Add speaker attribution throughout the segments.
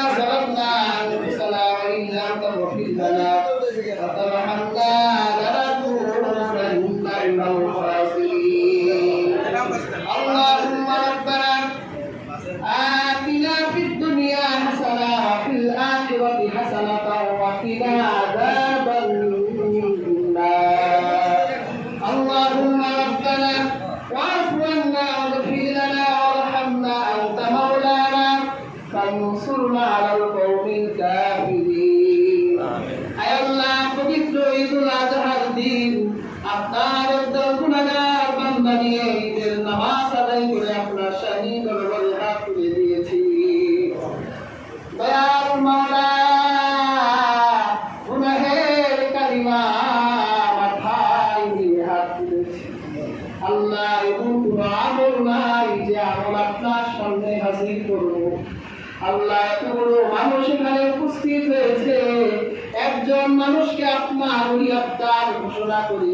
Speaker 1: ظلمنا أنفسنا وإن لم تغفر لنا وترحمنا لنكونن من الخاسرين اللهم ربنا آتنا في الدنيا حسنة وفي الآخرة حسنة وقنا عذاب النار اللهم ربنا واعف عنا واغفر لنا وارحمنا أنت مولانا فانصرنا على القوم الكافرين أي الله পবিত্র ঈদুল আজহার দিন আপনার উদ্দল গুনাহগার বান্দা নিয়ে ঈদের নামাজ আদায় করে আপনার শাহী দরবারে হাত তুলে দিয়েছি দয়াল মাওলা গুনাহের কালিমা মাথায় নিয়ে হাত তুলেছি আল্লাহ এমন কোনো আমল নাই যে আমল আপনার সামনে হাজির করবো আল্লাহ এত বড় মানুষ এখানে উপস্থিত হয়েছে একজন মানুষকে আপনার আত্মার ঘোষণা করি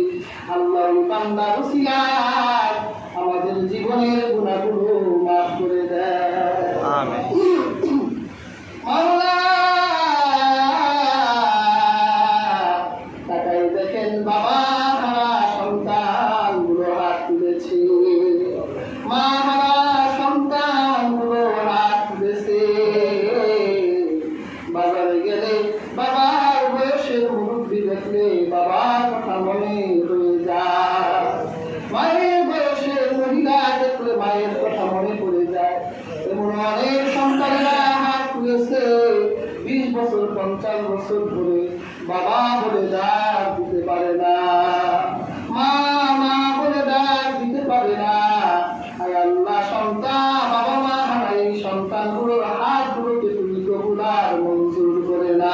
Speaker 1: আল্লাহ বান্দার উসিলায় আমাদের জীবনের গুনাহগুলো মাফ করে দেয় আমিন মাওলা তাকাই দেখেন বাবা হারা সন্তানগুলো হাত তুলেছে মা হারা সন্তানগুলো হাত তুলেছে বাজারে গেলে বাবার বয়সের মুরব্বী দেখলে বাবার কথা মনে হয়ে যায় মায়ের বয়সের মহিলা দেখলে মায়ের কথা মনে পড়ে যায় এমন অনেক সন্তানেরা হাত তুলেছে 20 বছর 50 বছর ধরে বাবা বলে ডাক দিতে পারে না মা মা বলে ডাক দিতে পারে না আয় আল্লাহ সন্তান বাবা মা হারাই সন্তানগুলোর হাতগুলোকে তুমি কবুল আর মঞ্জুর করে না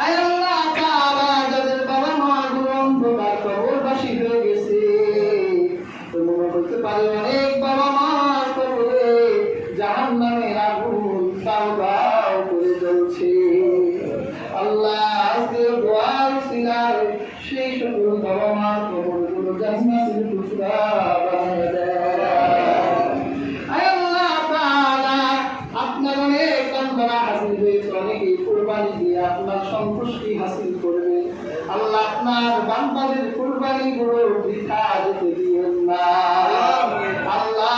Speaker 1: আয় আল্লাহ তাআলা যাদের বাবা মা গুলো অন্ধকার কবরবাসী হয়ে গেছে মনে হতে পারে অনেক বাবা মা কবরে জাহান্নামের আগুন দাও দাও করে জ্বলছে আল্লাহ আজকে দোয়ার উসিলায় সেই সকল বাবা মা কবরগুলো জান্নাতের টুকরা বানিয়ে দেয় আয় আল্লাহ তাআলা আপনার অনেক বান্দারা হাজির হয়েছে অনেকেই কুরবানি দিয়ে আপনার সন্তুষ্টি হাসিল করবে আল্লাহ আপনার বান্দাদের কুরবানিগুলো বৃথা যেতে দিয়েন না আল্লাহ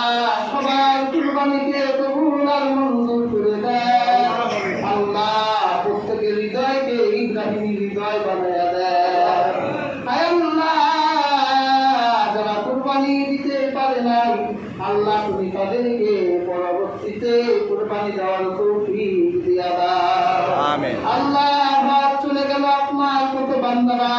Speaker 1: সবার কুরবানিকে কবুল আর মঞ্জুর করে দেয় আল্লাহ প্রত্যেকের হৃদয়কে ইব্রাহিমী হৃদয় বানায়া দেয় আয় আল্লাহ যারা কুরবানি দিতে পারে নাই আল্লাহ তুমি তাদেরকে পরবর্তীতে কুরবানি দেওয়ার তৌফিক দিয়া দাও আমিন আল্লাহ হাত চলে গেল আপনার কত বান্দারা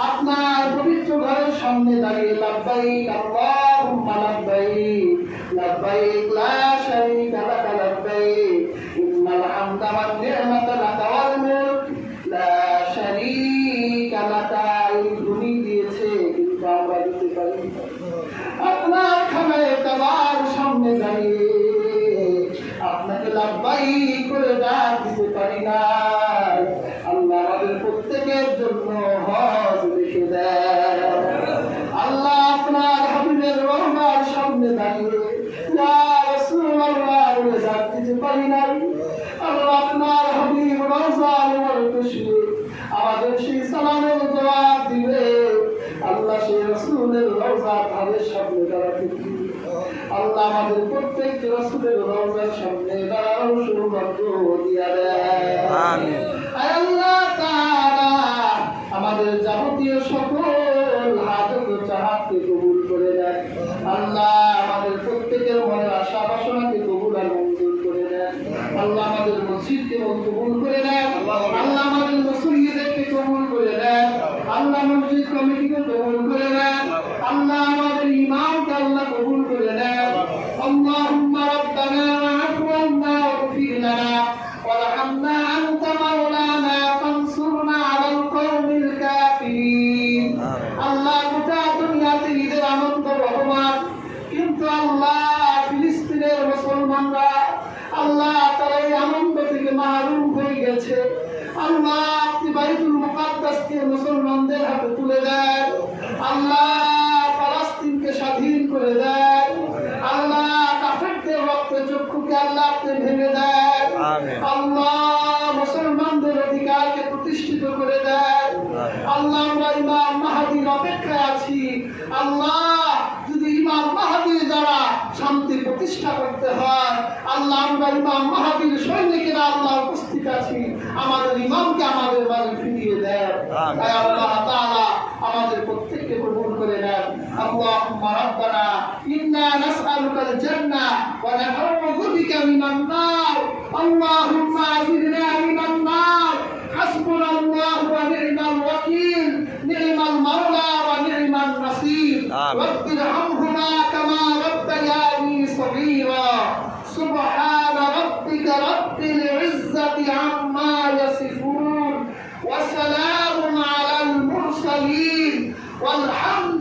Speaker 1: আপনার পবিত্র ঘরের সামনে দাঁড়িয়ে লাব্বাইক আল্লাহুম্মা লাব্বাইক লাব্বাইক লা শারীকা লাক লাব্বাইক ইন্নাল হামদা ওয়ান নি'মাতা লাকা ওয়াল মুলক লা শারীকা লাকা তুমি দিয়েছে কিন্তু আমরা দিতে পারি আপনার খানায় কাবার সামনে দাঁড়িয়ে আপনাকে লাব্বাইক করে ডাক দিতে পারি না আল্লাহ আমাদের প্রত্যেকের জন্য হজ লিখে দেয় আল্লাহ আপনার হাবিবের রওজার সামনে দাঁড়িয়ে ইয়া রাসূলুল্লাহ বলে ডাক দিতে পারি না আল্লাহ আপনার হাবিব রওজার বসে আমাদের সেই সালামের জবাব দিবে আল্লাহ সেই রাসূলের রওজার ধারের সামনে দাঁড়াতে আল্লাহ আমাদের প্রত্যেককে রাসূলের রওজার সামনে দাঁড়ানোর সৌভাগ্য দিয়া দেয় আমিন আয় আল্লাহ তাআলা আমাদের যাবতীয় সকল হাজত ও চাহাতকে কবুল করে দেন আল্লাহ আমাদের প্রত্যেকের মনের আশা বাসনাকে কবুল আর মঞ্জুর করে দেন আল্লাহ আমাদের মসজিদকে কবুল করে দেন আল্লাহ আমাদের মুসল্লিদেরকে কবুল করে দেন আল্লাহ মসজিদ কমিটিকে কবুল করে দেন আল্লাহ আমাদের ইমামকে আল্লাহ কবুল করে দেন আল্লাহুম্মা রাব্বানা আফু আন্না ওয়াগফির লানা ওয়ারহামনা আনতা মাওলানা ফানসুরনা আলাল কওমিল কাফিরিন আল্লাহ গোটা দুনিয়াতে ঈদের আনন্দ রহমান কিন্তু আল্লাহ ফিলিস্তিনের মুসলমানরা আল্লাহ তারা এই আনন্দ থেকে মাহরুম হয়ে গেছে আল্লাহ আপনি বাইতুল মুকাদ্দাসকে মুসলমানদের হাতে তুলে দেন আল্লাহ ফালাস্তিনকে স্বাধীন করে দেন আল্লাহ কাফেরদের রক্তে চক্ষু জুলুমকে আল্লাহ আপনি ভেঙে দেন। আল্লাহ মুসলমানদের অধিকারকে প্রতিষ্ঠিত করে দেন। আল্লাহ আমরা ইমাম মাহদীর অপেক্ষায় আছি। আল্লাহ যদি ইমাম মাহদীর দ্বারা শান্তি প্রতিষ্ঠা করতে হয়, আল্লাহ আমরা ইমাম মাহদীর সৈনিকেরা আল্লাহ উপস্থিত আছি। আমাদের ইমামকে আমাদের মাঝে ফিরিয়ে দেন। তাই আল্লাহ তাআলা আমাদের প্রত্যেককে কবুল করে নেন। আল্লাহুম্মা রাব্বানা ইন্না নাসআলুকাল জান্নাহ ওয়া নাউযু বিকা মিনান নার। আল্লাহুম্মা আযিরনা মিনান নার। হাসবুনাল্লাহু ওয়া নি'মাল ওয়াকিল। নি'মাল মাওলা ওয়া নি'মান নাসীর। রাব্বিরহামহুমা কামা রাব্বায়ানি সগীরা। সুবহানা রাব্বিকা রাব্বিল ইজ্জাতি আম্মা ইয়াসিফুন ওয়া সালামুন আলাল মুরসালিন ওয়ালহামদুলিল্লাহি